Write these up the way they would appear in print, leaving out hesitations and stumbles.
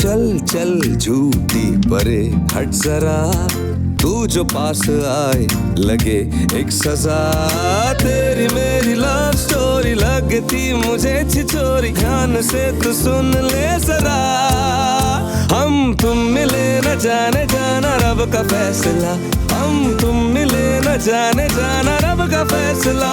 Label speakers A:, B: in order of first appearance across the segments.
A: चल चल झूठी परे हट जरा, तू जो पास आए लगे एक सजा। तेरी मेरी लव स्टोरी लगती मुझे छिछोरी, ध्यान से तू सुन ले जरा। हम तुम मिले न जाने जाना रब का फैसला, हम तुम मिले न जाने जाना रब का फैसला।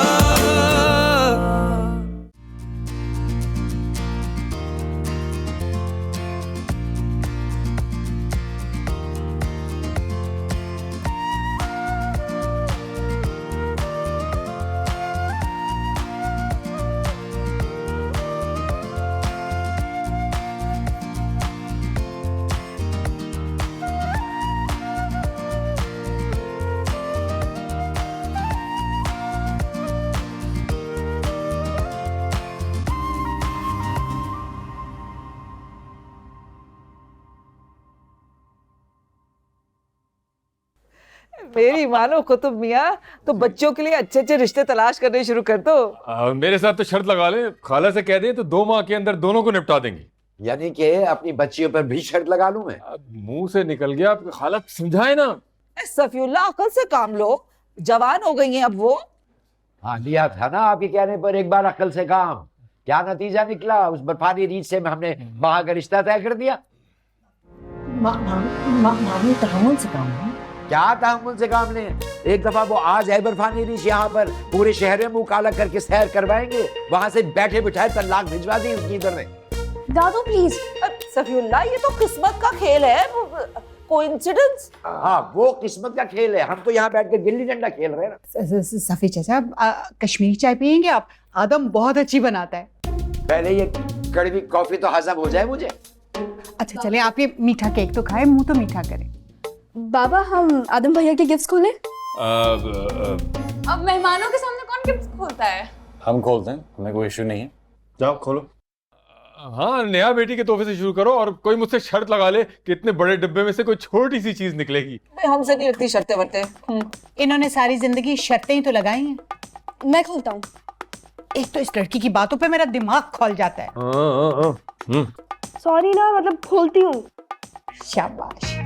B: मेरी मानो कुतुब मियाँ, तो बच्चों के लिए अच्छे अच्छे रिश्ते तलाश करने शुरू कर दो।
C: मेरे साथ तो शर्त लगा ले, खाला से कह दे तो 2 माह के अंदर दोनों को निपटा देंगे।
D: यानी कि अपनी बच्चियों पर भी शर्त लगा लूं मैं?
C: मुंह से निकल गया, आपकी खाला समझाए ना।
B: सफीउल्लाह अकल से काम लो, जवान हो गई हैं अब वो।
D: हाँ लिया था ना आपके कहने पर एक बार अकल से काम। क्या नतीजा निकला? उस बर्फानी रीत से हमने वहां का रिश्ता तय कर दिया।
E: मामी तहम्मुल से काम है।
D: क्या तहम्मुल से काम लें? एक दफा वो आज है बर्फानी रीछ यहाँ पर, पूरे शहर में मुंह काला करके सैर करवाएंगे, वहां से बैठे बिठाए तलाक भिजवा दी उनकी इधर में।
E: दादू प्लीज।
B: सफीउल्लाह ये तो किस्मत का खेल है, कोइंसिडेंस।
D: हाँ वो किस्मत का खेल है, हम तो यहाँ बैठ के गिल्ली डंडा खेल रहे हैं ना।
F: सफी चाचा कश्मीरी चाय पियेंगे आप? आदम बहुत अच्छी बनाता है।
D: पहले ये कड़वी कॉफी तो हजम हो जाए मुझे।
F: अच्छा चले आप ये मीठा केक तो खाए, मुंह तो मीठा करें।
E: बाबा हम आदम भैया के गिफ्ट्स खोलें? अब मेहमानों के सामने कौन गिफ्ट खोलता है?
G: हम खोलते हैं, हमें कोई इशू नहीं है। जाओ खोलो।
C: हाँ नया बेटी के तोहफे से शुरू करो, और कोई मुझसे शर्त लगा ले कि इतने बड़े डिब्बे में से कोई छोटी सी चीज निकलेगी।
B: हमसे नहीं लगती शर्तें वर्तें।
F: इन्होंने सारी जिंदगी शर्तें ही तो लगाई हैं।
E: मैं खोलता हूँ।
F: एक तो इस लड़की की बातों पे मेरा दिमाग खोल जाता है।
E: सॉरी ना, मतलब खोलती हूँ।
F: शाबाश।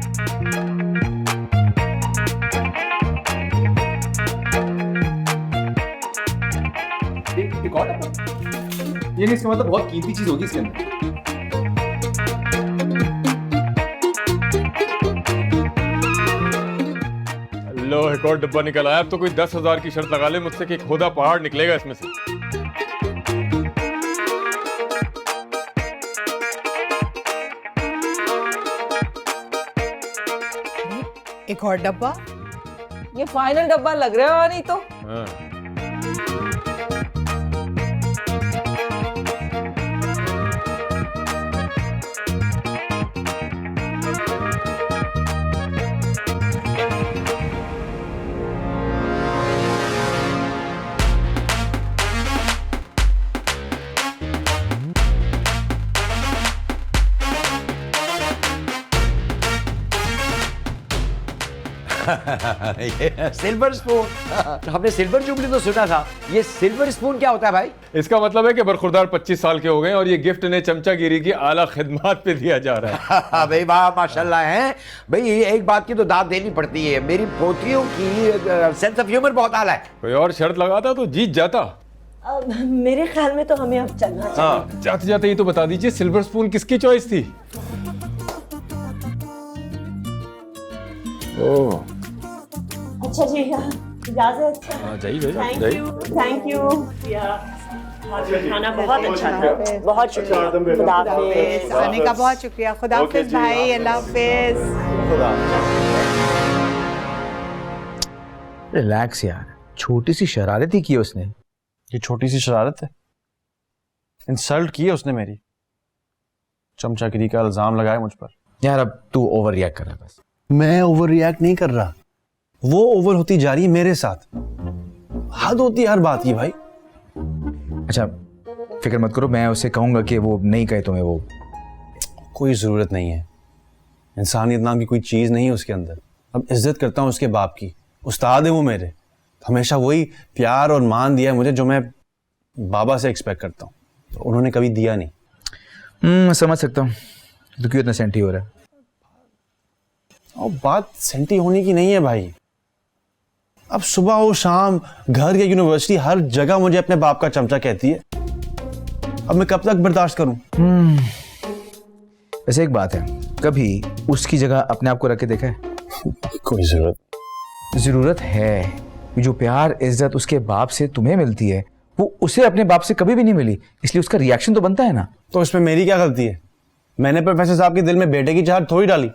G: ये नहीं, इसका मतलब बहुत कीमती चीज होगी इसके अंदर।
C: लो एक और डब्बा निकल आया। अब तो कोई 10,000 की शर्त लगा ले मुझसे कि खुदा पहाड़ निकलेगा इसमें से।
F: एक और डब्बा।
B: ये फाइनल डब्बा लग रहा है नहीं तो।
C: हाँ।
D: ये सिल्वर स्पून। हमने सिल्वर जुबली तो सुना था, ये सिल्वर स्पून क्या होता है भाई?
C: इसका मतलब है कि बरखुरदार 25 साल के हो गए और ये गिफ्ट ने चमचागिरी की आला खिदमत पे दिया जा रहा है।
D: भाई वाह माशाल्लाह है भाई। एक बात की तो दाद देनी पड़ती है, मेरी पोतियों की सेंस ऑफ ह्यूमर बहुत आला है।
C: कोई और शर्त लगाता तो जीत जाता।
E: मेरे ख्याल में तो हमें अब चलना चाहिए।
C: हाँ जाते जाते ये तो बता दीजिए सिल्वर स्पून किसकी चॉइस थी? ओह
E: अच्छा जी, इजाजत।
C: हाँ जाइए
E: थैंक यू। खाना बहुत अच्छा था, बहुत शुक्रिया। खुदा हाफिज।
F: आने का बहुत शुक्रिया। खुदा हाफिज भाई, अल्लाह हाफिज।
H: रिलैक्स यार, छोटी सी शरारत ही की उसने।
G: ये छोटी सी शरारत है? इंसल्ट की है उसने मेरी, चमचागिरी का इल्जाम लगाया मुझ पर।
H: यार अब तू ओवर रिएक्ट कर रहा है बस। मैं ओवर रिएक्ट नहीं कर रहा, वो ओवर होती जा रही है मेरे साथ। हद होती है हर बात की भाई।
I: अच्छा फिक्र मत करो, मैं उसे कहूंगा कि वो नहीं कहे तुम्हें। वो
H: कोई जरूरत नहीं है, इंसानियत नाम की कोई चीज नहीं है उसके अंदर। अब इज्जत करता हूँ उसके बाप की, उस्ताद है वो मेरे। हमेशा वही प्यार और मान दिया है मुझे जो मैं बाबा से एक्सपेक्ट करता हूँ, तो उन्होंने कभी दिया नहीं।
I: मैं समझ सकता हूँ। तो क्यों इतना सेंटी हो रहा है?
H: और बात सेंटी होने की नहीं है भाई। अब सुबह हो शाम घर या यूनिवर्सिटी हर जगह मुझे अपने बाप का चमचा कहती है। अब मैं कब तक बर्दाश्त करूं?
I: वैसे एक बात है, कभी उसकी जगह अपने आप को रख के देखा है?
H: कोई
I: जरूरत है। जो प्यार इज्जत उसके बाप से तुम्हें मिलती है वो उसे अपने बाप से कभी भी नहीं मिली, इसलिए उसका रिएक्शन तो बनता है ना।
H: तो इसमें मेरी क्या गलती है? मैंने प्रोफेसर साहब के दिल में बेटे की चाहत थोड़ी डाली।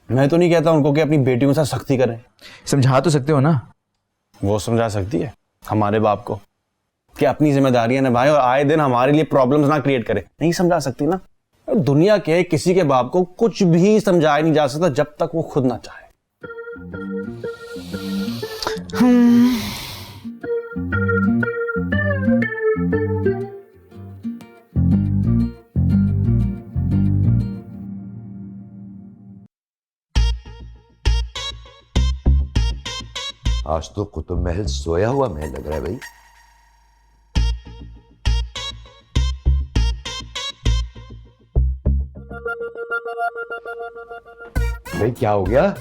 H: मैं तो नहीं कहता उनको कि अपनी बेटियों के साथ सख्ती करें।
I: समझा तो सकते हो ना?
H: वो समझा सकती है हमारे बाप को कि अपनी जिम्मेदारियां निभाए और आए दिन हमारे लिए प्रॉब्लम्स ना क्रिएट करे। नहीं समझा सकती ना। दुनिया के किसी के बाप को कुछ भी समझाया नहीं जा सकता जब तक वो खुद ना चाहे।
D: आज तो कुतुब महल सोया हुआ महल लग रहा है भाई। भाई क्या हो गया?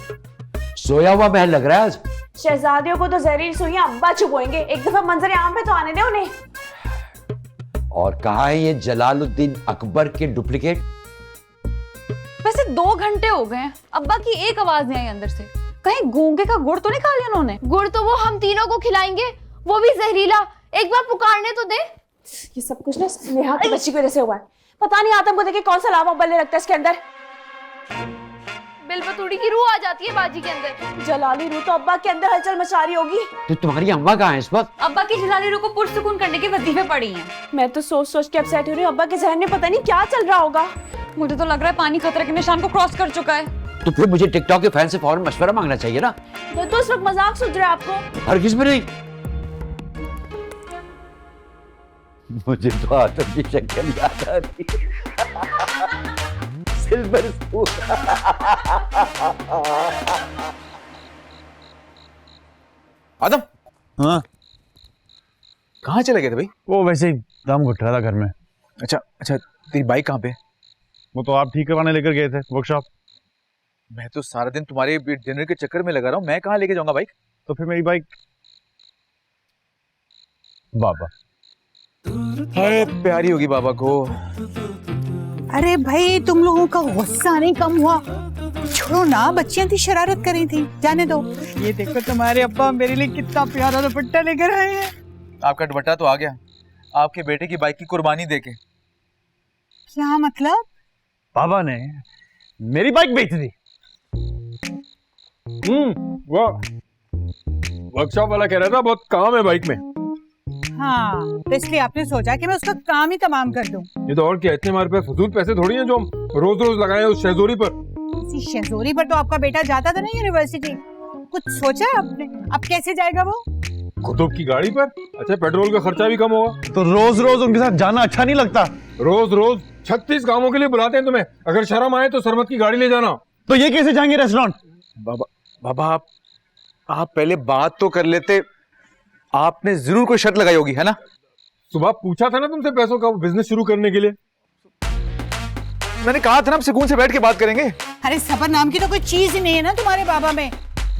D: सोया हुआ महल लग रहा है आज।
E: शहजादियों को तो जहरीली सुइयां अब्बा चुभोएंगे। एक दफा मंजर आम पे तो आने दे उन्हें।
D: और कहाँ है ये जलालुद्दीन अकबर के डुप्लीकेट?
J: वैसे 2 घंटे हो गए हैं, अब्बा की एक आवाज नहीं आई अंदर से। कहीं गूंगे का गुड़ तो नहीं खा लिया उन्होंने?
K: गुड़ तो वो हम तीनों को खिलाएंगे, वो भी जहरीला। एक बार पुकारने तो दे।
E: ये सब कुछ ना स्नेहा की बच्ची की वजह से हुआ है। पता नहीं आतम को देखे कौन सा लावा उबलने लगता है इसके अंदर।
K: बिलबतूड़ी की रूह आ जाती है बाजी के अंदर।
E: जलाली रूह तो अब्बा के अंदर हलचल मचा रही होगी।
D: तो तुम्हारी अम्मा कहाँ है इस वक्त?
J: अब्बा की जलाली रूह को पुरसुकून करने के वजीफे पड़ी हैं।
E: मैं तो सोच सोच के अपसेट हो रही हूँ। अब्बा के जहन में पता नहीं क्या चल रहा होगा।
J: मुझे तो लग रहा है पानी खतरे के निशान को क्रॉस कर चुका है।
D: तो फिर मुझे टिकटॉक के फैन से फौरन मशवरा मांगना चाहिए ना।
E: तो इस वक्त मजाक सूझ रहा है आपको?
D: हरगिज़ में नहीं। मुझे तो आतम की शक्ल याद आ रही है। Silver spoon.
I: आदम,
H: हाँ
I: कहाँ चले गए थे भाई?
H: वो वैसे ही दम घुट रहा था घर में।
I: अच्छा अच्छा, तेरी बाइक कहाँ पे?
H: वो तो आप ठीक करवाने लेकर गए थे वर्कशॉप।
I: मैं तो सारा दिन तुम्हारे डिनर के चक्कर में लगा रहा हूँ, मैं कहाँ लेके जाऊंगा बाइक?
H: तो फिर मेरी बाइक बाबा
I: है प्यारी होगी बाबा को।
F: अरे भाई तुम लोगों का गुस्सा नहीं कम हुआ? छोड़ो ना, बच्चियां थी शरारत करी थी, जाने दो। ये देखो तुम्हारे अब्बा मेरे लिए कितना प्यारा दुपट्टा लेकर आए हैं।
I: आपका दुपट्टा तो आ गया, आपके बेटे की बाइक की कुर्बानी देके।
F: क्या मतलब?
H: बाबा ने मेरी बाइक बेच दी।
C: वो वर्कशॉप वाला कह रहा था बहुत काम है बाइक में।
F: हाँ, तो इसलिए आपने सोचा कि मैं उसका काम ही तमाम कर दूं।
C: ये तो और क्या, इतने हमारे पास फजूल पैसे थोड़ी हैं जो हम रोज रोज लगाए उस शहजोरी पर।
F: इसी शहजोरी पर तो आपका बेटा जाता था ना यूनिवर्सिटी। कुछ सोचा है आपने? अब कैसे जाएगा वो?
C: कुतुब की गाड़ी पर। अच्छा, पेट्रोल का खर्चा भी कम होगा।
H: तो रोज रोज उनके साथ जाना अच्छा नहीं लगता।
C: रोज रोज 36 कामों के लिए बुलाते हैं तुम्हें। अगर शर्म आए तो सरमत की गाड़ी ले जाना।
H: तो ये कैसे जाएंगे रेस्टोरेंट?
I: बाबा आप पहले बात तो कर लेते। आपने जरूर कोई शर्त लगाई होगी, है ना?
C: सुबह पूछा था ना तुमसे पैसों का बिजनेस शुरू करने के लिए।
I: मैंने कहा था ना, सुकून से बैठ के बात करेंगे।
F: अरे सबर नाम की तो कोई चीज ही नहीं है ना तुम्हारे बाबा में।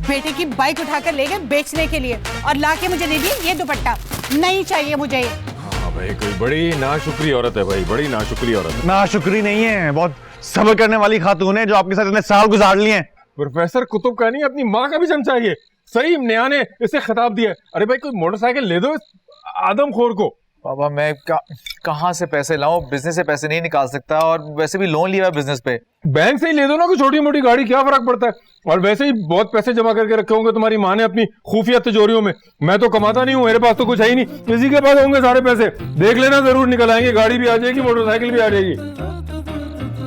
F: बेटे की बाइक उठाकर ले गए बेचने के लिए और लाके मुझे दे दिए ये दुपट्टा। नहीं चाहिए मुझे ये।
C: हाँ भाई, कोई बड़ी नाशुक्री औरत है भाई, बड़ी नाशुक्री औरत है।
H: नाशुक्री नहीं है, बहुत सब्र करने वाली खातून है जो आपके साथ इतने साल गुजार लिए हैं।
C: प्रोफेसर कुतुब का नहीं, अपनी माँ का भी चमचा है। सही नया ने इसे खिताब दिया। अरे भाई, कोई मोटरसाइकिल ले दो इस आदमखोर को।
I: बाबा मैं कहाँ से पैसे लाऊं? बिजनेस से पैसे नहीं निकाल सकता, और वैसे भी लोन लिया है बिजनेस पे।
C: बैंक से ही ले दो ना, कोई छोटी मोटी गाड़ी, क्या फर्क पड़ता है। और वैसे ही बहुत पैसे जमा करके रखे होंगे तुम्हारी माँ ने अपनी खुफिया तिजोरियों में। मैं तो कमाता नहीं हूँ, मेरे पास तो कुछ है ही नहीं। इसी के पास होंगे सारे पैसे। देख लेना, जरूर निकल आएंगे। गाड़ी भी आ जाएगी, मोटरसाइकिल भी आ जाएगी।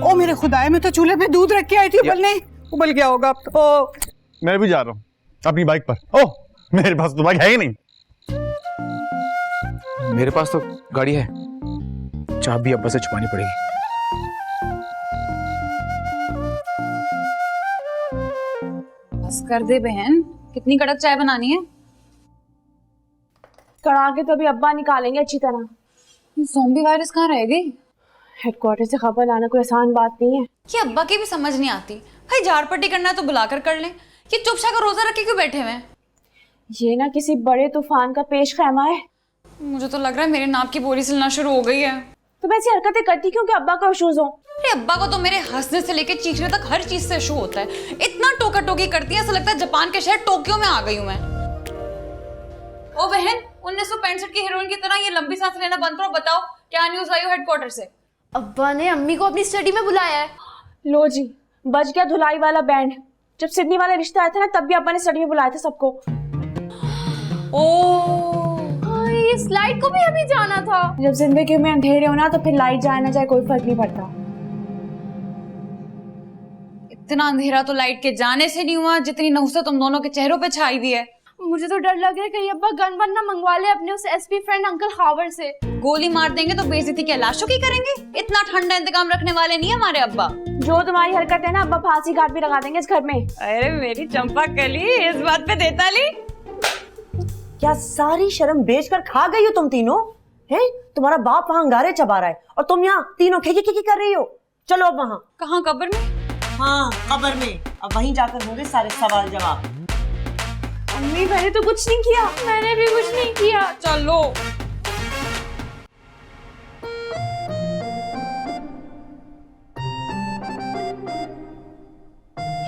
F: ओ मेरे खुदाए, मैं तो चूल्हे पे दूध रख के आई थी उबलने। उबल गया होगा अब तो।
H: मैं भी जा रहा हूँ अपनी बाइक पर। ओह, मेरे पास तो बाइक है ही नहीं।
I: मेरे पास तो गाड़ी है, चाबी अब्बा से छुपानी पड़ेगी।
J: बस कर दे बहन, कितनी कड़क चाय बनानी है?
E: कड़ा के तो अभी अब्बा निकालेंगे अच्छी तरह।
J: ये ज़ॉम्बी वायरस कहाँ रह गई?
E: हेडक्वार्टर से खबर लाना कोई आसान बात नहीं है।
J: ये अब्बा की भी समझ नहीं आती। भाई झाड़ पट्टी करना है तो बुलाकर कर लें, ये चुपचाप का रोजा रखे क्यों बैठे हुए हैं?
E: ये ना किसी बड़े तूफान का पेश खैमा है।
J: मुझे तो लग रहा है मेरे नाप की बोरी सिलना शुरू हो गई है।
E: तुम ऐसी हरकतें करती क्यों कि अब्बा को इश्यूज हो?
J: अरे अब्बा को तो मेरे हंसने से लेकर चीखने तक हर चीज से इशू होता है। इतना टोका टोकी करती है, ऐसा लगता है जापान के शहर टोक्यो में आ गई हूं मैं। ओ बहन, 1965 की हीरोइन की तरह ये लंबी सांस लेना बंद करो। बताओ क्या न्यूज आई हो हेडक्वार्टर से?
K: अब्बा ने अम्मी को अपनी स्टडी में बुलाया है।
E: लो जी, बज गया धुलाई वाला बैंड। जब सिडनी वाला रिश्ता आया था ना, तब भी अब्बा ने स्टडी में बुलाया था सबको।
K: हाँ, इस लाइट को भी अभी जाना था।
E: जब जिंदगी में अंधेरे हो ना, तो फिर लाइट जाए ना जाए कोई फर्क नहीं पड़ता।
J: इतना अंधेरा तो लाइट के जाने से नहीं हुआ जितनी नहुसत तुम दोनों के चेहरों पे छाई हुई है।
K: मुझे तो डर लग रहा है कहीं अब्बा गन वन ना मंगवा ले अपने उस एसपी फ्रेंड अंकल खावर से।
J: गोली मार देंगे तो बेइज्जती क्या लाशों की करेंगे? इतना ठंडा इंतकाम रखने वाले नहीं है हमारे अब्बा।
E: जो तुम्हारी हरकत है ना, अब्बा फांसी घाट भी लगा देंगे इस घर में।
J: अरे मेरी चंपा कली, इस बात पे देता ली।
L: क्या सारी शर्म बेचकर खा गई हो तुम तीनों? हैं? तुम्हारा बाप वहाँ अंगारे चबा रहा है और तुम यहाँ तीनों खिकी कर रही हो। चलो अब वहाँ।
J: कहाँ? कब्र में?
L: हाँ, कब्र में। अब वहीं जाकर होंगे सारे सवाल जवाब।
E: अम्मी, मैंने तो कुछ नहीं किया।
K: मैंने भी कुछ नहीं किया।
J: चलो।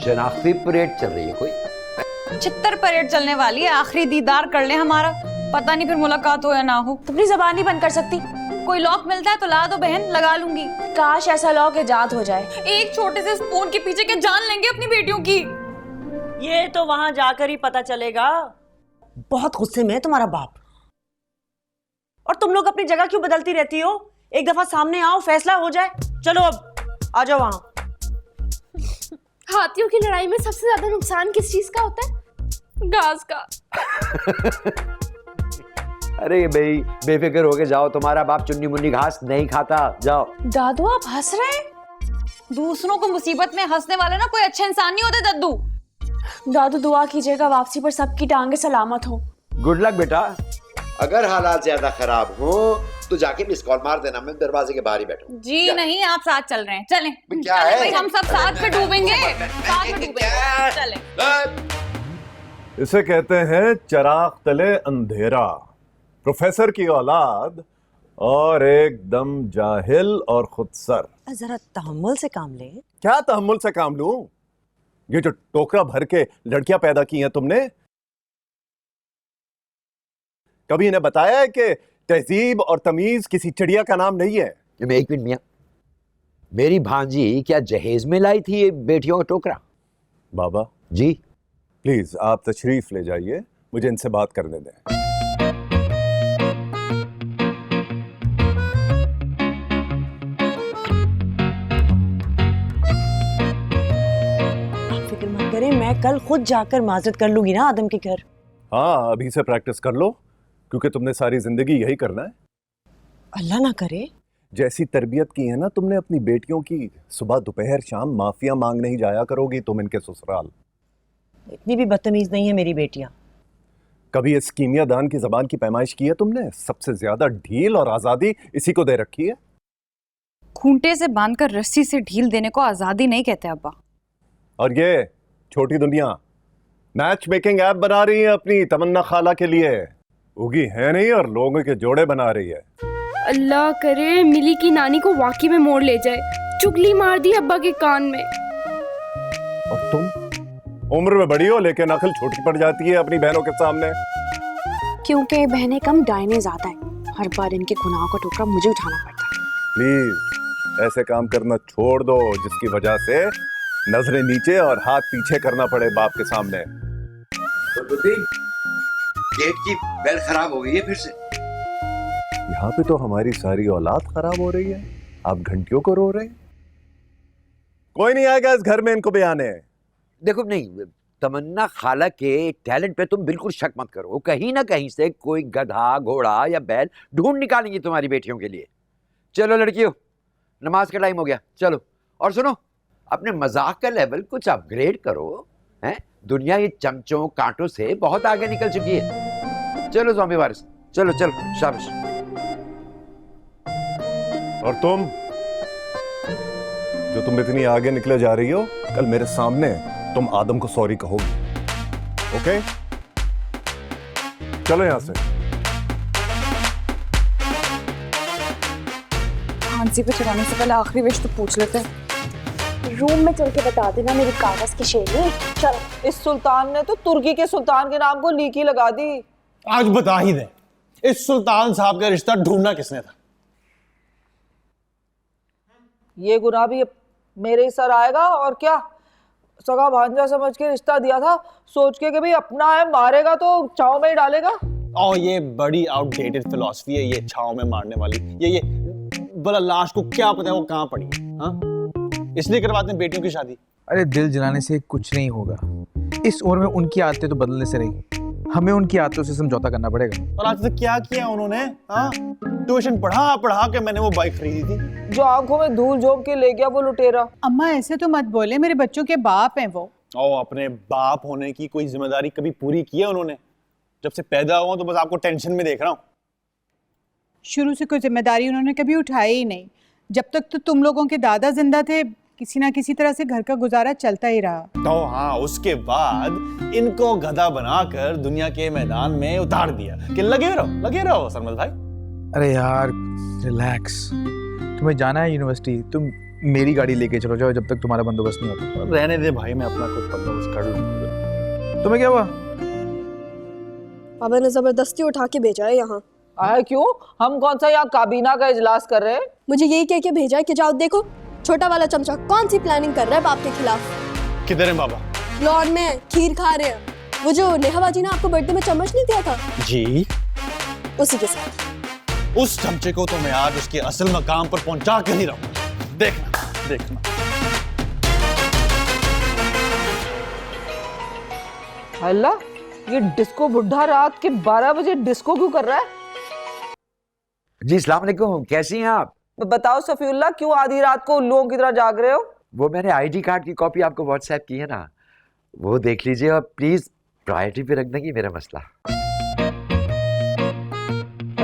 D: शनाख्ती परेड चल रही है कोई?
J: चित्तर परेड चलने वाली है। आखिरी दीदार कर ले हमारा, पता नहीं फिर मुलाकात हो या ना हो।
E: तुम अपनी जबान नहीं बंद कर सकती?
J: कोई लॉक मिलता है तो ला दो बहन, लगा लूंगी।
E: काश ऐसा लॉक इजाद हो जाए।
J: एक छोटे से स्पून के पीछे क्या जान लेंगे अपनी बेटियों की।
L: ये तो वहां जाकर ही पता चलेगा। बहुत गुस्से में है तुम्हारा बाप। और तुम लोग अपनी जगह क्यों बदलती रहती हो? एक दफा सामने आओ, फैसला हो जाए। चलो अब आ जाओ वहां।
K: हाथियों की लड़ाई में सबसे ज्यादा नुकसान किस चीज का होता है? घास का।
D: अरे भाई बेफिक्र होके जाओ, तुम्हारा बाप चुन्नी मुन्नी घास नहीं खाता। जाओ।
J: दादू आप हंस रहे हैं? दूसरों को मुसीबत में हंसने वाले ना कोई अच्छे इंसान नहीं होते दादू।
E: दादू दुआ कीजिएगा वापसी पर सबकी टांगे सलामत हो।
D: गुड लक बेटा। अगर हालात ज्यादा खराब हो तो जाके मिस कॉल मार देना, मैं दरवाजे के बाहर ही बैठूं।
J: जी नहीं, आप साथ चल रहे हैं। चलें।
D: क्या
J: चलें
D: है?
J: भाई, हम सब साथ में डूबेंगे। साथ में डूबेंगे। चलें।
M: इसे कहते हैं चिराग तले अंधेरा। प्रोफेसर की औलाद और एकदम जाहिल और खुदसर।
L: जरा तहम्मुल से काम ले।
M: क्या तहम्मुल से काम लूं? ये जो टोकरा भर के लड़कियां पैदा की हैं तुमने, कभी इन्हें बताया है कि तहजीब और तमीज किसी चिड़िया का नाम नहीं है?
D: एक मिनट मियां, मेरी भांजी क्या जहेज में लाई थी ये बेटियों का टोकरा?
M: बाबा
D: जी
M: प्लीज आप तशरीफ ले जाइए, मुझे इनसे बात करने दें।
L: फिक्र मत करें, मैं कल खुद जाकर माजरत कर लूंगी ना आदम के घर।
M: हाँ, अभी से प्रैक्टिस कर लो, क्योंकि तुमने सारी जिंदगी यही करना है।
L: अल्लाह ना करे।
M: जैसी तरबियत की है ना तुमने अपनी बेटियों की, सुबह दोपहर शाम माफिया मांग नहीं जाया करोगी तुम इनके ससुराल।
L: इतनी भी बदतमीज नहीं है मेरी बेटियां।
M: कभी इस कीमिया दान की जबान की पैमाइश की है तुमने? सबसे ज्यादा ढील और आजादी इसी को दे रखी है।
J: खूंटे से बांधकर रस्सी से ढील देने को आजादी नहीं कहते अब्बा।
M: और ये छोटी दुनिया मैच मेकिंग ऐप बना रही है अपनी तमन्ना खाला के लिए। उगी है नहीं और लोगों के जोड़े बना रही है।
K: अल्लाह करे मिली की नानी को वाकई में मोड़ ले जाए। चुगली मार दी अब्बा के कान में।
M: और तुम उम्र में बड़ी हो लेकिन अकल छोटी पड़ जाती है अपनी बहनों के सामने।
E: क्योंकि बहनें कम डायने ज्यादा है। हर बार इनके गुनाहों का टोकरा मुझे उठाना पड़ता है।
M: प्लीज ऐसे काम करना छोड़ दो जिसकी वजह से नजरें नीचे और हाथ पीछे करना पड़े बाप के सामने।
D: गेट की बेल खराब हो गई है फिर से।
M: यहाँ पे तो हमारी सारी औलाद खराब हो रही है, आप घंटियों को रो रहे हैं। कोई नहीं आएगा इस घर में इनको भी आने।
D: देखो नहीं, तमन्ना खाला के टैलेंट पे तुम बिल्कुल शक मत करो। कहीं ना कहीं से कोई गधा घोड़ा या बैल ढूंढ निकालेंगी तुम्हारी बेटियों के लिए। चलो लड़कियों, नमाज का टाइम हो गया, चलो। और सुनो, अपने मजाक का लेवल कुछ अपग्रेड करो। हैं? दुनिया ये चमचों कांटों से बहुत आगे निकल चुकी है। चलो ज़ॉम्बी वारिस, चलो चलो, शाबाश।
M: और तुम जो तुम इतनी आगे निकले जा रही हो, कल मेरे सामने तुम आदम को सॉरी कहोगी। ओके, चलो यहां से।
J: फांसी पे चढ़ाने से पहले आखिरी विश तो पूछ लेते हैं। रूम में चल के बता देना मेरी कागज की शेरनी। चल।
B: इस सुल्तान ने तो तुर्की के सुल्तान के नाम को लीकी लगा दी।
H: आज बता ही दे, इस सुल्तान साहब का रिश्ता ढूंढना किसने था?
B: ये गुनाह भी मेरे ही सर आएगा और क्या। सगा भांजा समझ के रिश्ता दिया था, सोच के कि भाई अपना है, मारेगा तो छाव में ही डालेगा।
H: और ये बड़ी आउटडेटेड फिलॉसफी है ये छाव में मारने वाली। ये भला लाश को क्या पता है वो कहाँ पड़ी है? हाँ, इसलिए करवाते हैं बेटियों की शादी।
I: अरे दिल जलाने से कुछ नहीं होगा। इस उम्र में उनकी आदतें तो बदलने से नहीं, हमें उनकी आदतों से समझौता करना पड़ेगा।
H: और आज तक क्या किया उन्होंने? हाँ, ट्यूशन पढ़ा के मैंने वो बाइक खरीदी थी
B: जो आंखों में धूल झोंक के ले गया वो लुटेरा।
F: अम्मा ऐसे तो मत बोले, मेरे बच्चों के बाप हैं वो।
H: और अपने बाप होने की कोई जिम्मेदारी कभी पूरी की है उन्होंने? जब से पैदा हुआ तो बस आपको टेंशन में देख रहा हूँ।
F: शुरू से कोई जिम्मेदारी उन्होंने कभी उठाई ही नहीं। जब तक तो तुम लोगों के दादा जिंदा थे, किसी ना किसी तरह से घर का गुजारा चलता ही रहा।
H: तो हाँ, उसके बाद इनको गधा बनाकर दुनिया के मैदान में उतार दिया कि लगे रहो सरमद भाई।
I: अरे यार रिलैक्स, तुम्हें जाना है यूनिवर्सिटी, तुम मेरी गाड़ी लेके चलो जाओ जब तक तुम्हारा बंदोबस्त नहीं होता।
H: रहने दे भाई, मैं अपना खुद बंदोबस्त कर लूंगा।
I: तुम्हें क्या हुआ?
K: पापा ने जबरदस्ती उठा के भेजा है यहाँ।
B: आया क्यों? हम कौन सा यहाँ काबीना का इजलास कर रहे हैं?
K: मुझे यही कह के भेजा है कि जाओ देखो छोटा वाला चमचा कौन सी प्लानिंग कर रहा है बाप के खिलाफ।
H: किधर है बाबा?
K: लॉन में खीर खा रहे हैं। वो जो नेहा बाजी ने आपको बर्थडे में चम्मच नहीं दिया था
H: जी,
K: उसी के साथ।
H: उस चमचे को तो मैं आज उसके असल मकाम पर पहुंचा कर ही रहूंगा। देखना।
B: अल्लाह, ये डिस्को बुढ़ा रात के 12 बजे डिस्को क्यों कर रहा है?
D: जी अस्सलाम वालेकुम, कैसी हैं आप?
B: बताओ सफीउल्लाह, क्यों आधी रात को उल्लुओं की तरह जाग रहे हो?
D: वो मैंने आईडी कार्ड की कॉपी आपको व्हाट्सएप की है ना, वो देख लीजिए और प्लीज प्रायोरिटी पे रख देंगी मेरा मसला।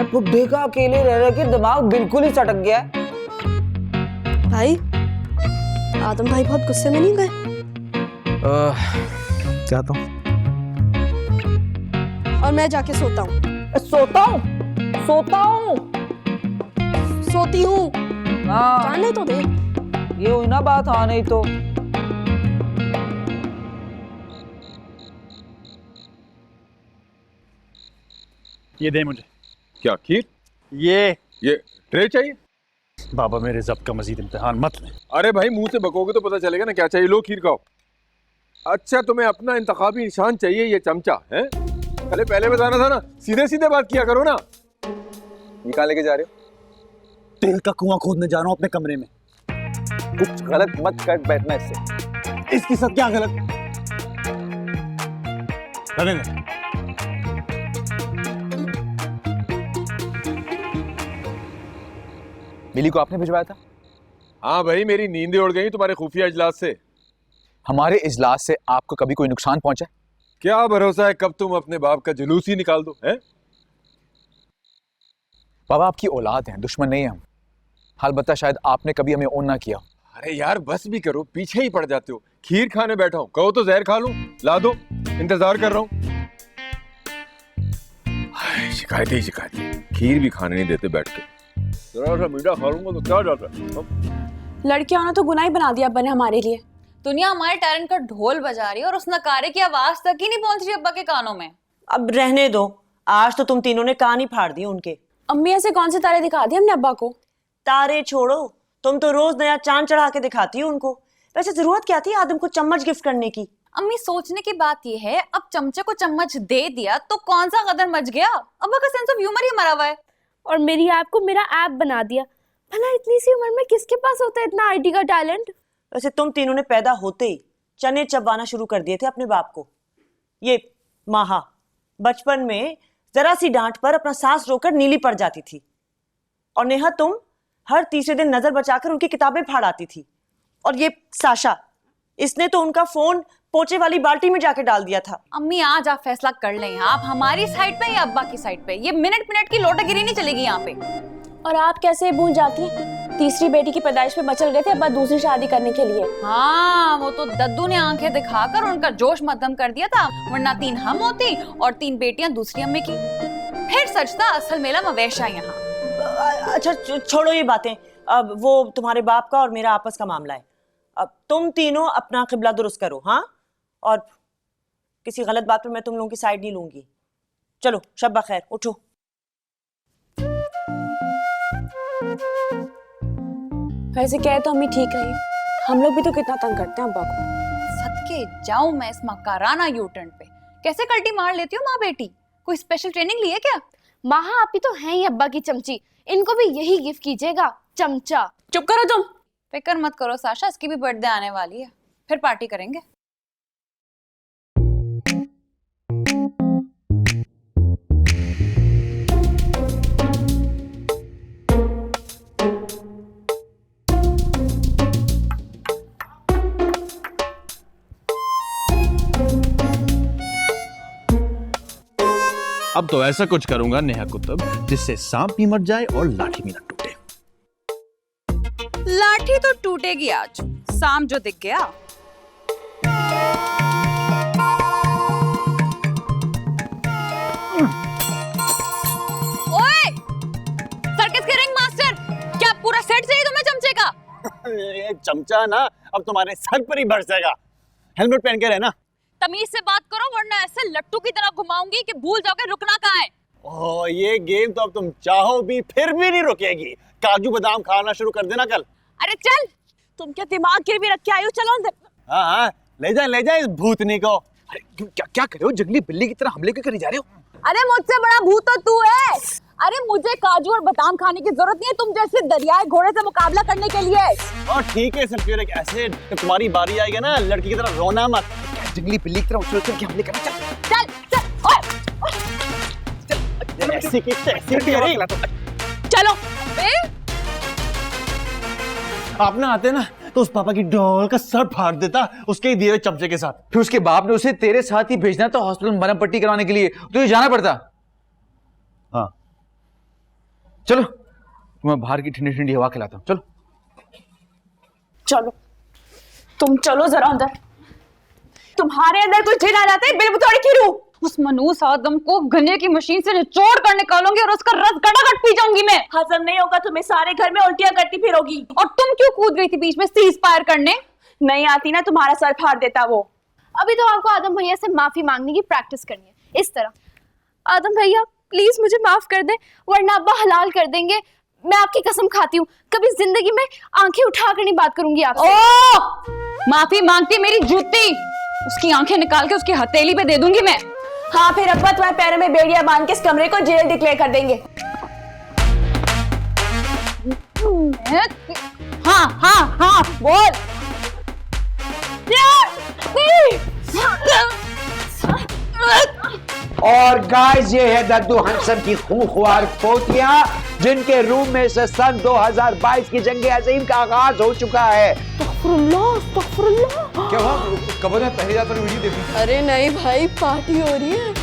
B: बुढ़े का अकेले रह के दिमाग बिल्कुल ही सटक गया है।
K: भाई, आदम भाई बहुत गुस्से में नहीं गए?
I: चाहता हूँ।
K: और मैं जाके सोता हूँ। सोती हूँ।
B: हाँ,
K: जाने तो दे।
B: ये हुई ना बात। हाँ नहीं तो
H: ये दे मुझे।
C: क्या खीर?
H: ये
C: ट्रे चाहिए?
H: बाबा मेरे जब्त का मजीद इम्तिहान मत ले।
C: अरे भाई, मुंह से बकोगे तो पता चलेगा ना क्या चाहिए। लो खीर खाओ। अच्छा, तुम्हें अपना इंतखाबी निशान चाहिए, ये चमचा है? अरे पहले बताना था ना, सीधे सीधे बात किया करो ना। निकाल लेके जा रहे हो?
H: तेल का कुआं खोदने जा रहा हूँ अपने कमरे में। कुछ गलत मत कर बैठना इससे। इसके साथ क्या गलत?
I: मिली को आपने भिजवाया था?
C: हाँ भाई, मेरी नींदें उड़ गई तुम्हारे खुफिया इजलास से।
I: हमारे इजलास से आपको कभी कोई नुकसान पहुंचा?
C: क्या भरोसा है कब तुम अपने बाप का जुलूस ही निकाल दो है?
I: बाबा आपकी औलाद हैं, दुश्मन नहीं है हम। अलबत्ता शायद आपने कभी हमें ओन ना किया।
C: अरे यार बस भी करो, पीछे ही पड़ जाते हो। खीर खाने बैठा हूँ, कहो तो जहर खा लूं। ला दो, इंतजार कर रहा हूँ। शिकायत, खीर भी खाने नहीं देते बैठ के। जरा सा मीठा खा लूंगा तो क्या जाता है।
J: लड़कियों ने तो गुनाह ही बना दिया बने हमारे लिए। दुनिया हमारे टैलेंट का ढोल बजा रही है और उस नकारे की आवाज तक ही नहीं पहुंच रही अब्बा के कानों में।
L: अब रहने दो, आज तो तुम तीनों ने कान ही फाड़ दिए उनके।
J: अम्मी ऐसे कौन से तारे दिखा दिए हमने अब्बा को?
L: तारे छोड़ो, तुम तो रोज नया चांद चढ़ा के दिखाती हो उनको। वैसे जरूरत क्या थी आदम को चम्मच गिफ्ट करने की?
J: अम्मी सोचने की बात यह है, अब चमचे को चम्मच दे दिया तो कौन सा कदर मच गया। अब्बा का सेंस ऑफ ह्यूमर ही मरा हुआ है।
K: और मेरी ऐप को मेरा ऐप बना दिया। भला इतनी सी उम्र में किसके पास होता है इतना आईटी का टैलेंट?
L: वैसे तुम तीनों ने पैदा होते ही चने चबाना शुरू कर दिए थे अपने बाप को। ये माहा बचपन में जरा सी डांट पर अपना सांस रोककर नीली पड़ जाती थी, और नेहा तुम हर तीसरे दिन नजर बचाकर उनकी किताबें फाड़ आती थी। और ये साशा, इसने तो उनका फोन पोचे वाली बाल्टी में जाके डाल दिया था।
J: अम्मी आज आप फैसला कर लें, आप हमारी साइड पे या अब्बा की साइड पे? ये मिनट मिनट की लोटागिरी नहीं चलेगी यहाँ पे।
K: और आप कैसे भूल जाती हैं?
E: तीसरी बेटी की पैदाइश पे मचल गए थे अब्बा दूसरी शादी करने के लिए।
J: हाँ, वो तो दद्दू ने आंखें दिखाकर उनका जोश मद्धम कर दिया था, वरना 3 हम होती और 3 बेटियां दूसरी अम्मी की। फिर सच था असल मेला मवेशा यहाँ।
L: अच्छा छोड़ो ये बातें, अब वो तुम्हारे बाप का और मेरा आपस का मामला है। अब तुम तीनों अपना किबला दुरुस्त करो, हाँ? और किसी गलत बात पे मैं तुम लोगों की साइड नहीं लूंगी। चलो शब्बा खैर, उठो। वैसे कहे तो अम्मी ठीक रही, हम लोग भी तो कितना तंग करते हैं अब्बा को।
J: सदके जाऊं मैं इस मकाराना यू टर्न पे। कैसे कल्टी मार लेती हो माँ बेटी? कोई स्पेशल ट्रेनिंग ली है क्या?
K: माँ आप ही तो हैं ही अब्बा की चमची, इनको भी यही गिफ्ट कीजिएगा, चमचा।
E: चुप करो तुम।
J: फिक्र मत करो साशा, इसकी भी बर्थडे आने वाली है, फिर पार्टी करेंगे।
H: अब तो ऐसा कुछ करूंगा नेहा कुतुब जिससे सांप भी मर जाए और लाठी भी न टूटे।
J: लाठी तो टूटेगी आज, सांप जो दिख गया। ओए, सर्कस के रिंग मास्टर, क्या पूरा सेट चाहिए तुम्हें चमचे का?
H: ये चमचा ना अब तुम्हारे सर पर ही बरस जाएगा। हेलमेट पहन के रहना।
J: तमीज से बात करो वरना ऐसे लट्टू की तरह घुमाऊंगी कि भूल जाओगे रुकना कहाँ है।
H: ओह, ये गेम तो अब तुम चाहो भी फिर भी नहीं रुकेगी। काजू बादाम खाना शुरू कर देना कल।
J: अरे चल,
L: तुम क्या दिमाग गिरवी रख के आए हो? चलो अंदर।
H: हाँ, ले जा इस भूतनी को। अरे क्या कर रहे हो? जंगली बिल्ली की तरह हमले क्यों करी जा रहे हो?
J: अरे मुझसे बड़ा भूत तो तू है। अरे मुझे काजू और बादाम खाने की जरूरत नहीं है तुम जैसे दरियाए घोड़े से मुकाबला करने के लिए।
H: और ठीक है सल्फ्यूरिक एसिड, तो तुम्हारी बारी आएगी ना लड़की की तरह रोना मत। जंगली बिल्ली की तरह उछल उछल के हमले करना।
J: चल
H: ऐसी की तैसी तेरी।
J: चलो।
H: आप ना आते ना तो उस पापा की डॉल का सर फाड़ देता उसके ही दिए हुए चमचे के साथ।
I: फिर उसके बाप ने उसे तेरे साथ ही भेजना था हॉस्पिटल में मरहम पट्टी करवाने के लिए, तो ये जाना पड़ता।
H: हाँ
I: चलो, तुम्हें बाहर की ठंडी ठंडी हवा खिलाता हूँ। चलो
E: चलो तुम चलो जरा अंदर। तुम्हारे अंदर कोई जिन आ जाता है बिलबुतौड़ी की रूह।
J: उस मनूस आदम को गन्ने की मशीन से निचोड़ कर निकालूंगी और उसका रस गटागट पी जाऊंगी मैं।
E: हजम नहीं होगा तुम्हें, सारे घर में उल्टियां करती फिरोगी।
J: और तुम क्यों कूद गई थी बीच में सीज फायर करने?
E: नहीं आती ना तुम्हारा सर फाड़ देता वो।
K: अभी तो आपको आदम भैया से माफी मांगने की प्रैक्टिस करनी है, इस तरह। आदम भैया प्लीज मुझे माफ कर दे वरना अब्बा हलाल कर देंगे। मैं आपकी कसम खाती हूँ कभी जिंदगी में आंखें उठाकर नहीं बात करूंगी आपसे।
J: ओ, माफी मांगती मेरी जूती, उसकी आंखें निकाल के उसकी हथेली पे दे दूंगी मैं।
E: हाँ फिर अब्बा तुम्हारे पैरों में बेड़िया बांध के इस कमरे को जेल डिक्लेयर कर देंगे।
J: हाँ बोल।
D: और गाइस ये है दद्दू हंसम की खूंखार पोतियां जिनके रूम में से सन 2022 की जंग अजीम का आगाज हो चुका है।
I: क्या हुआ? कब ने पहली रात वाली वीडियो देखी?
B: अरे नहीं भाई, पार्टी हो रही है।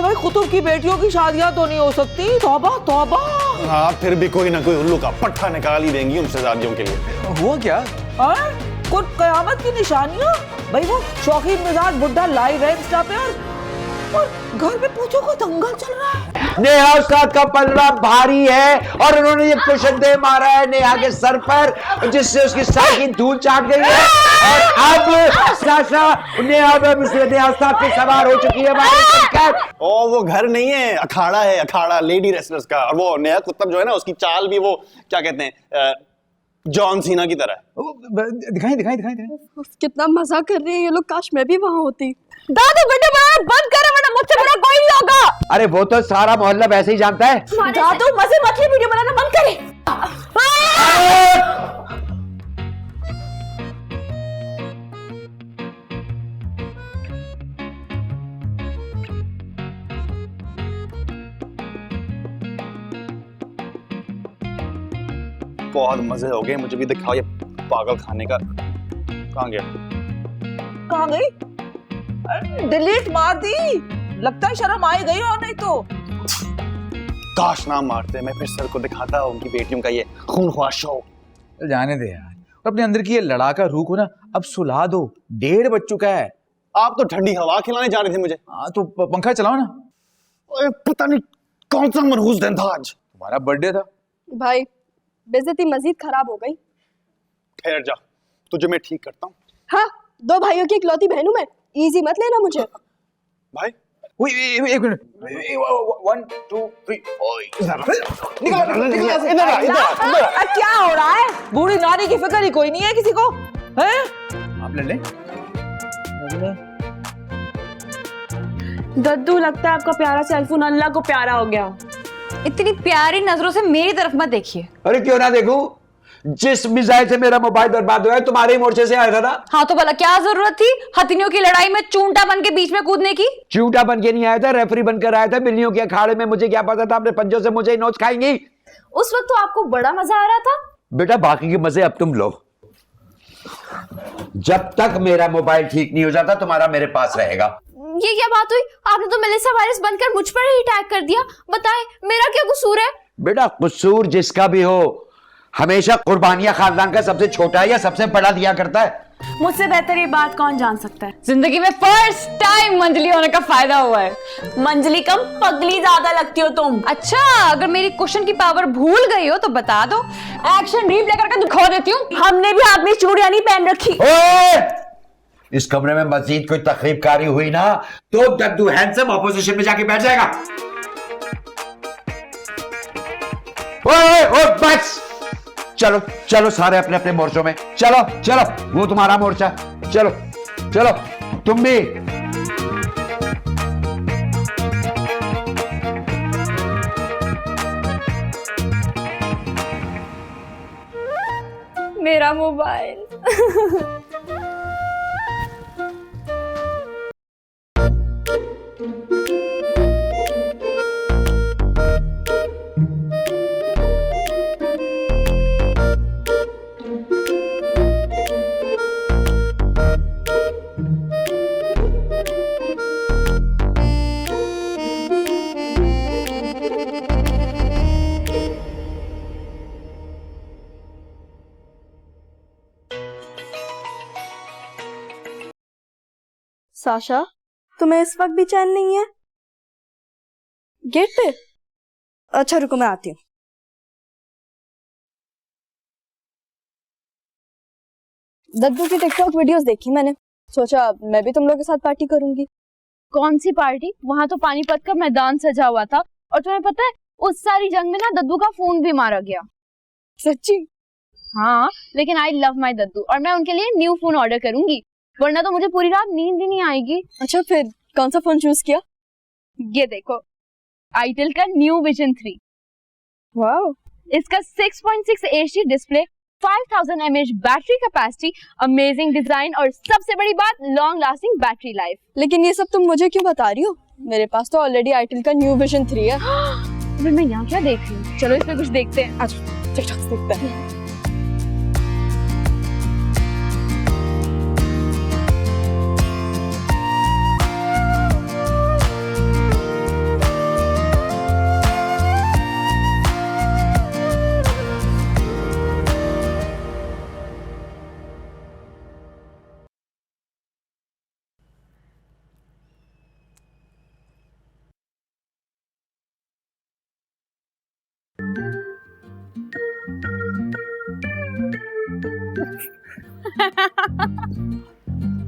B: भाई कुतुब की बेटियों की शादियां तो नहीं हो सकती। तौबा तौबा।
H: हाँ फिर भी कोई ना कोई उल्लू का पट्टा निकाल ही देंगी उनसे शादियों के लिए।
I: हुआ क्या?
B: कुछ कयामत की निशानियां। भाई वो शौकीन मिजाज बुड्ढा लाइव है इंस्टा पे और घर में पूछो को दंगल चल रहा है।
D: नेहा उस्ताद का पलड़ा भारी है और उन्होंने ये कुशनदेह मारा है नेहा के सर पर जिससे उसकी सर की धूल चाट गई है और अब साशा नेहा उस्ताद पे सवार हो चुकी है।
H: ओ वो घर नहीं है, अखाड़ा है, अखाड़ा लेडी रेसलर्स का। और वो नेहा कुतुब जो है ना उसकी चाल भी वो क्या कहते हैं जॉन सीना की तरह।
I: दिखाई।
K: कितना मजा कर रहे हैं ये लोग, काश मैं भी वहां होती।
J: दादू बेटे बंद कर वरना मुझसे बड़ा कोई नहीं होगा।
D: अरे वो तो सारा मोहल्ला वैसे ही जानता है।
E: दादू मजे मछली वीडियो बनाना बंद करे।
H: बहुत मजे हो गए, मुझे भी दिखाओ ये पागल खाने का। कहाँ गया?
B: कहाँ गई? डिलीट मार दी। लगता है शर्म आई गई और नहीं तो
H: काश ना मारते, मैं फिर सर को दिखाता उनकी बेटियों का ये खूनख्वार शो।
I: जाने दे यार, अपने अंदर की ये लड़ाका रूह को ना अब सुला दो, 1:30 बज चुका है।
H: आप तो ठंडी हवा खिलाने जा रहे थे मुझे।
I: तो पंखा चलाओ ना।
H: पता नहीं कौन सा मनहूस दिन था आज।
I: तुम्हारा बर्थडे था।
K: भाई बेइज्जती मजीद खराब हो गई।
H: ठहर जा, तुझे मैं ठीक करता हूँ।
K: हाँ, 2 भाइयों की इकलौती बहन हूं मैं, इजी मत लेना मुझे।
H: भाई
I: एक मिनट, 1 2 3
B: क्या हो रहा है? बूढ़ी नानी की फिक्र ही कोई नहीं है किसी को, हैं?
I: आप ले ले।
E: दद्दू, लगता है आपका प्यारा सेलफोन अल्लाह को प्यारा हो गया।
J: इतनी प्यारी नजरों से मेरी तरफ मत देखिए।
D: अरे क्यों ना देखूं, जिस मिसाइल से मेरा मोबाइल बर्बाद हुआ है तुम्हारे ही मोर्चे से आया था ना।
J: हाँ तो भला क्या जरूरत थी हथिनियों की लड़ाई में चूंटा बन के बीच में कूदने की?
D: चूंटा बन के नहीं आया था, रेफरी बनकर आया था। बिल्लियों के अखाड़े में मुझे क्या पता था अपने पंजों से मुझे ही नोच खाएंगी।
K: उस वक्त तो आपको बड़ा मजा आ रहा था।
D: बेटा बाकी के मजे अब तुम लो। जब तक मेरा मोबाइल ठीक नहीं हो जाता तुम्हारा मेरे पास रहेगा।
K: ये क्या बात हुई? आपने तो मेलिसा वायरस बनकर मुझ पर ही अटैक कर दिया। बताएं, मेरा क्या कसूर है?
D: बेटा कसूर जिसका भी हो, हमेशा कुर्बानियां खानदान का सबसे छोटा या सबसे बड़ा दिया करता है।
E: मुझसे बेहतर ये बात कौन जान सकता है?
J: जिंदगी में फर्स्ट टाइम मंजली होने का फायदा हुआ है।
E: मंजली कम, पगली ज्यादा लगती हो तुम।
J: अच्छा, अगर मेरी क्वेश्चन की पावर भूल गई हो तो बता दो, एक्शन रिप्ले करके दिखा देती हूँ।
E: हमने भी हाथ में चूड़ियां नहीं पहन रखी।
D: इस कमरे में मजीद कोई तकरीबकारी हुई ना तो दद्दू हैंडसम ऑपोजिशन में जाके बैठ जाएगा। ओए बस, चलो चलो सारे अपने अपने मोर्चों में। चलो चलो, वो तुम्हारा मोर्चा। चलो चलो तुम भी।
K: मेरा मोबाइल। साशा, तुम्हें इस वक्त भी चैन नहीं है? गेट पे? अच्छा रुको, मैं आती हूँ। दद्दू की टिकटॉक वीडियोस देखी मैंने, सोचा मैं भी तुम लोग के साथ पार्टी करूंगी। कौन सी पार्टी? वहां तो पानीपत का मैदान सजा हुआ था, और तुम्हें पता है उस सारी जंग में ना दद्दू का फोन भी मारा गया। सच्ची? हाँ, लेकिन आई लव माई दद्दू और मैं उनके लिए न्यू फोन ऑर्डर करूंगी, वरना तो मुझे पूरी रात नींद ही नहीं आएगी। अच्छा फिर कौन सा फोन चूज किया? ये देखो, आईटेल का न्यू विजन 3। वाओ, इसका 6.6 HD display, 5000 mAh battery capacity, amazing design और सबसे बड़ी बात लॉन्ग लास्टिंग बैटरी लाइफ। लेकिन ये सब तुम मुझे क्यों बता रही हो? मेरे पास तो ऑलरेडी आईटेल का न्यू विजन 3 है। फिर मैं यहाँ क्या देख रही हूँ? चलो इसमें कुछ देखते हैं। अच्छा टिकटॉक देखते हैं।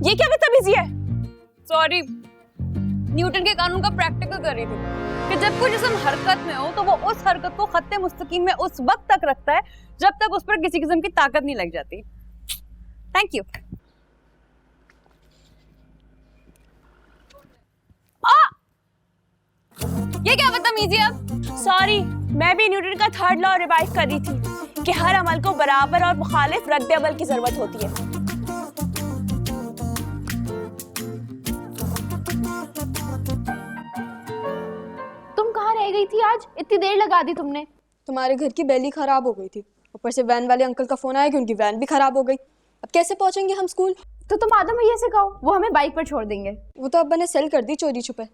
J: ये क्या बदतमीजी है? सॉरी, न्यूटन के कानून का प्रैक्टिकल कर रही थी कि जब कोई जिस्म हरकत में हो तो वो उस हरकत को खत्ते मुस्तकीम में उस वक्त तक रखता है जब तक उस पर किसी किस्म की ताकत नहीं लग जाती। Thank you. ये क्या बदतमीजी है?
E: सॉरी, मैं भी न्यूटन का 3rd लॉ रिवाइव कर रही थी कि हर अमल को बराबर और मुखालिफ रद्द अमल की जरूरत होती है।
K: तुम कहाँ रह गई थी आज? इतनी देर लगा दी तुमने। तुम्हारे घर की बैली खराब हो गई थी, ऊपर से वैन वाले अंकल का फोन आया कि उनकी वैन भी खराब हो गई। अब कैसे पहुंचेंगे हम स्कूल? तो तुम आदम भैया से कहो, वो हमें बाइक पर छोड़ देंगे। वो तो अब्बा ने सेल कर दी चोरी छुपे।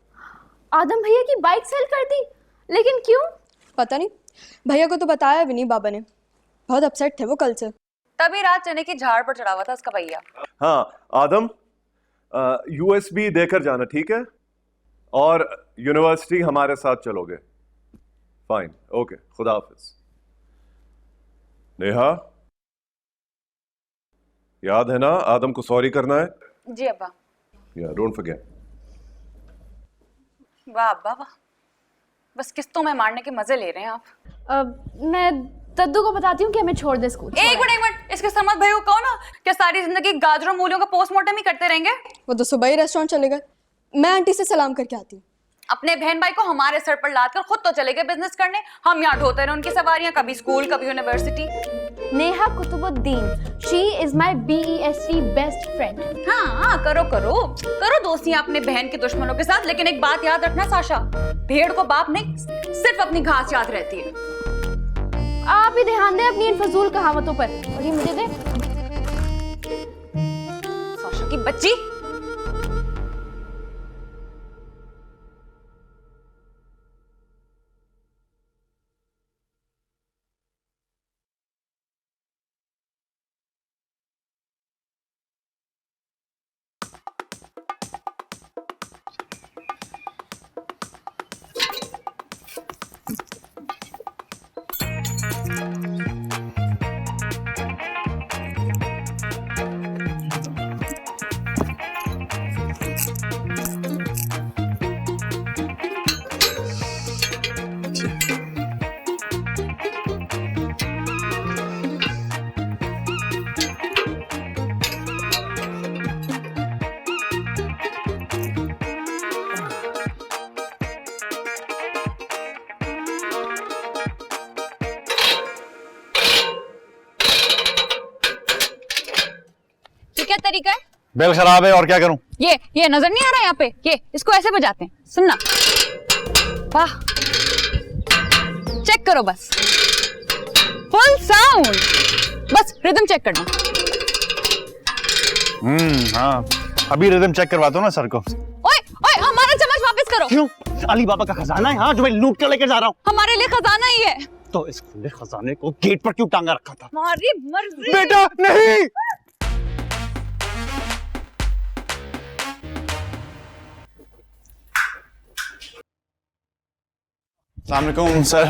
K: आदम भैया की बाइक सेल कर दी? लेकिन क्यों?
N: पता नहीं, भैया को तो बताया भी नहीं बाबा ने। बहुत अपसेट थे वो कल से।
J: तभी रात चने की झाड़ पर चढ़ा हुआ था उसका भैया।
M: हाँ आदम, यूएसबी देकर जाना, ठीक है? और यूनिवर्सिटी हमारे साथ चलोगे? फाइन, ओके, खुदा हाफिज। नेहा, याद है ना आदम को सॉरी करना है?
J: जी अब्बा।
M: या डोंट फॉरगेट।
J: वाह अब्बा वाह, बस किस्तों में मारने के मजे ले रहे हैं आप।
K: मैं दद्दू को बताती हूँ कि हमें छोड़ दे स्कूल।
J: एक मिनट, इसके समझ भाई को कहो ना, क्या सारी जिंदगी गाजरों मूलियों का पोस्टमार्टम ही करते रहेंगे?
N: वो तो सुबह ही रेस्टोरेंट चले गए। मैं आंटी से सलाम करके आती हूँ।
J: अपने बहन भाई को हमारे सर पर लाद कर खुद तो चले गए बिजनेस करने, हम यहाँ ढोते रहे उनकी सवारियां, कभी स्कूल कभी university.
K: Neha Qutubuddin, she is my BEST best friend.
J: हाँ करो करो करो दोस्तियां अपने बहन के दुश्मनों के साथ, लेकिन एक बात याद रखना साशा, भेड़ को बाप नहीं सिर्फ अपनी घास याद रहती है।
K: आप ही ध्यान दें अपनी इन फजूल कहावतों पर। और ये मुझे दे।
J: साशा की बच्ची। क्या तरीका है?
H: बेल खराब है और क्या करूं?
J: ये नजर नहीं आ रहा यहाँ पे, ये इसको ऐसे बजाते हैं, सुनना। वाह, चेक करो बस, फुल साउंड, बस रिदम चेक करना।
H: हाँ, अभी रिदम चेक करवाता हूँ ना सर को।
J: ओए ओए, हमारा चम्मच वापस करो।
H: क्यों? अली बाबा का खजाना है, हाँ, जो मैं लूट कर लेकर जा रहा हूँ।
J: हमारे लिए खजाना ही है।
H: तो इस खुले खजाने को गेट पर क्यों टांगा रखा था?
J: हमारी मर्जी।
H: बेटा नहीं। अस्सलामुअलैकुम सर,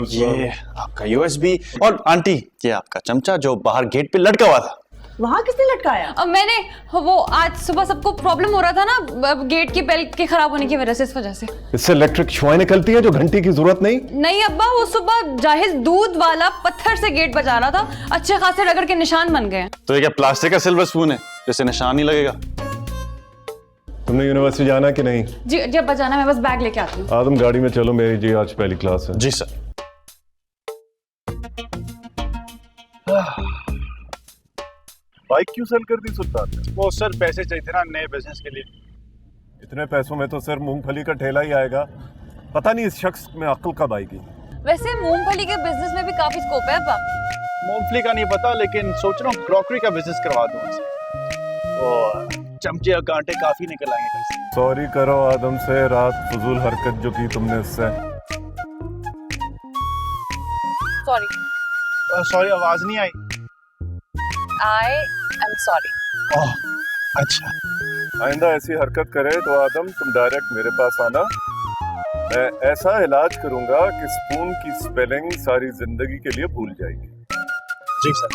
H: ये आपका USB और आंटी ये आपका चमचा जो बाहर गेट पे लटका हुआ था।
L: वहाँ किसने लटकाया?
J: अब मैंने, वो आज सुबह सबको प्रॉब्लम हो रहा था ना गेट की बेल के खराब होने की वजह से, इस वजह से।
M: इससे इलेक्ट्रिक शुआएं निकलती है जो घंटी की जरूरत नहीं।
J: नहीं अब्बा, वो सुबह जाहिल दूध वाला पत्थर से गेट बजा रहा था, अच्छे खासे रगड़ के निशान बन गए।
H: तो ये क्या प्लास्टिक का सिल्वर स्पून है जिससे निशान नहीं लगेगा?
M: तुमने यूनिवर्सिटी जाना कि नहीं?
J: जी जब बजाना, मैं बस बैग लेके आती हूँ।
M: आदम गाड़ी में चलो, मेरी जी आज पहली क्लास है।
H: जी सर।
M: बाइक क्यों सेल कर दी सुल्तान ने?
H: वो सर पैसे चाहिए थे ना नए बिजनेस के लिए।
M: इतने पैसों में तो सर मूंगफली का ठेला ही आएगा। पता नहीं इस शख्स में अक्ल कब आएगी।
J: वैसे मूंगफली के बिजनेस में भी काफी स्कोप है अब्बा।
H: मूंगफली का नहीं पता, लेकिन सोच रहा हूँ क्रॉकरी का बिजनेस करवा दूँ उनसे। चमचे और कांटे काफी निकल आएंगे घर से।
M: सॉरी करो आदम से, रात फजूल हरकत जो की तुमने इससे।
H: सॉरी, आवाज नहीं आई।
J: I am sorry.
H: ओह अच्छा।
M: आइंदा ऐसी हरकत करे तो आदम तुम डायरेक्ट मेरे पास आना, मैं ऐसा इलाज करूंगा कि स्पून की स्पेलिंग सारी जिंदगी के लिए भूल जाएगी।
H: जी सर।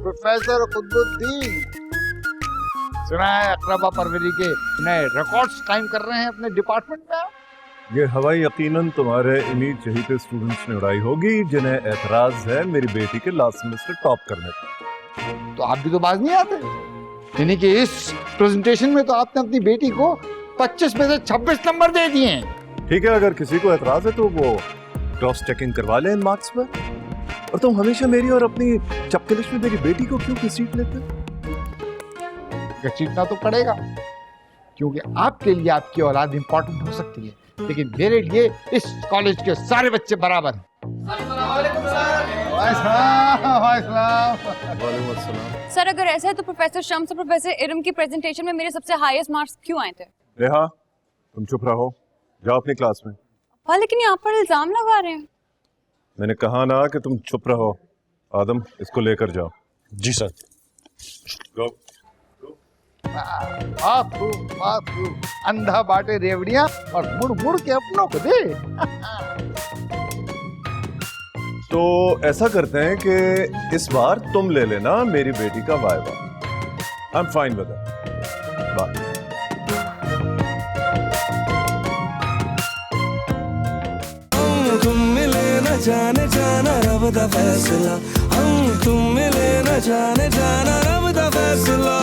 O: प्रोफेसर कुतुबुद्दीन, सुना है अकरबा परवरी के नए रिकॉर्ड्स टाइम कर रहे हैं अपने डिपार्टमेंट में।
M: ये हवाई यकीनन तुम्हारे इन्हीं चहीते स्टूडेंट्स ने उड़ाई होगी जिन्हें एतराज है मेरी बेटी के लास्ट सेमेस्टर टॉप करने पर।
O: तो आप भी तो बाज नहीं आते, यानी कि इस प्रेजेंटेशन में तो आपने अपनी बेटी को 25 में से 26 नंबर दे दिए हैं।
M: ठीक है, अगर किसी को एतराज है तो वो क्रॉस चेकिंग करवा ले इन मार्क्स पर। और तुम हमेशा मेरी और अपनी चपकलिश में मेरी बेटी को क्यों घसीट लेते?
O: घसीटना तो पड़ेगा, क्योंकि आपके लिए आपकी औलाद इंपॉर्टेंट हो सकती है, लेकिन मेरे लिए इस कॉलेज के सारे बच्चे बराबर हैं।
M: वालेकुम अस्सलाम।
J: सर अगर ऐसा है तो प्रोफेसर शम्स और प्रोफेसर इरम की प्रेजेंटेशन में मेरे सबसे हाईएस्ट मार्क्स क्यों आए थे?
M: नेहा तुम चुप रहो, जाओ अपनी क्लास में।
J: हाँ लेकिन यहाँ पर इल्जाम लगा रहे हैं।
M: मैंने कहा ना कि तुम चुप रहो। आदम इसको लेकर जाओ।
H: जी सर।
M: गो।
O: बापू अंधा बाटे रेवड़ियां और मुड़ मुड़ के अपनों को दे।
M: तो ऐसा करते हैं कि इस बार तुम ले लेना मेरी बेटी का viva. I am fine with it. Bye.
A: तुम मिले न जाने जाना रब दा फैसला, हम तुम मिले न जाने जाना रब दा फैसला।